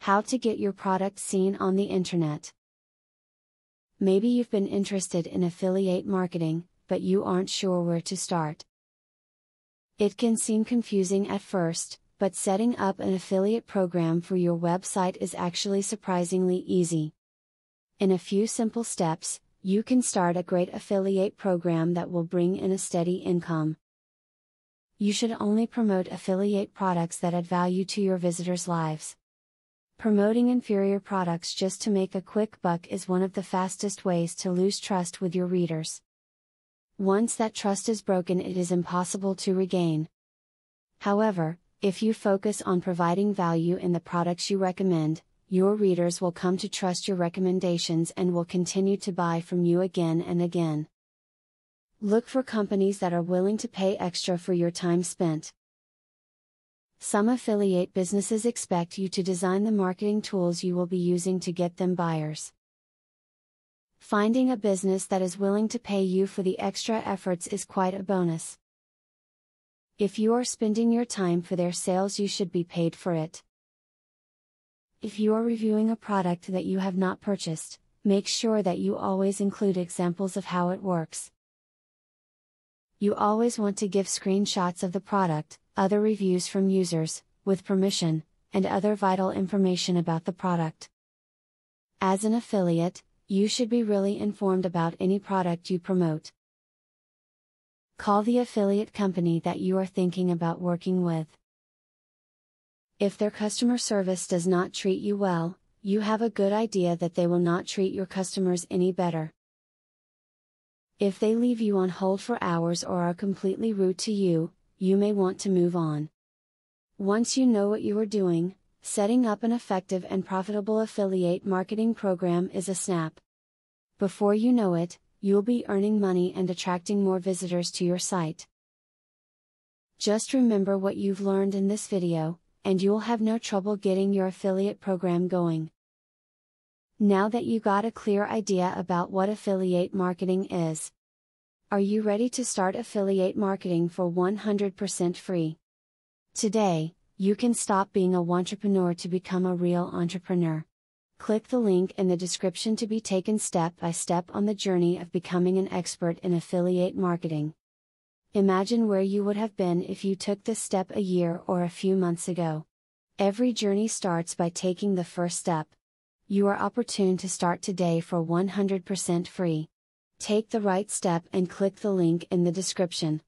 How to get your product seen on the internet. Maybe you've been interested in affiliate marketing, but you aren't sure where to start. It can seem confusing at first, but setting up an affiliate program for your website is actually surprisingly easy. In a few simple steps, you can start a great affiliate program that will bring in a steady income. You should only promote affiliate products that add value to your visitors' lives. Promoting inferior products just to make a quick buck is one of the fastest ways to lose trust with your readers. Once that trust is broken, it is impossible to regain. However, if you focus on providing value in the products you recommend, your readers will come to trust your recommendations and will continue to buy from you again and again. Look for companies that are willing to pay extra for your time spent. Some affiliate businesses expect you to design the marketing tools you will be using to get them buyers. Finding a business that is willing to pay you for the extra efforts is quite a bonus. If you are spending your time for their sales, you should be paid for it. If you are reviewing a product that you have not purchased, make sure that you always include examples of how it works. You always want to give screenshots of the product, other reviews from users, with permission, and other vital information about the product. As an affiliate, you should be really informed about any product you promote. Call the affiliate company that you are thinking about working with. If their customer service does not treat you well, you have a good idea that they will not treat your customers any better. If they leave you on hold for hours or are completely rude to you, you may want to move on. Once you know what you are doing, setting up an effective and profitable affiliate marketing program is a snap. Before you know it, you'll be earning money and attracting more visitors to your site. Just remember what you've learned in this video, and you'll have no trouble getting your affiliate program going. Now that you got a clear idea about what affiliate marketing is, are you ready to start affiliate marketing for 100% free? Today, you can stop being a wantrepreneur to become a real entrepreneur. Click the link in the description to be taken step by step on the journey of becoming an expert in affiliate marketing. Imagine where you would have been if you took this step a year or a few months ago. Every journey starts by taking the first step. You are opportune to start today for 100% free. Take the right step and click the link in the description.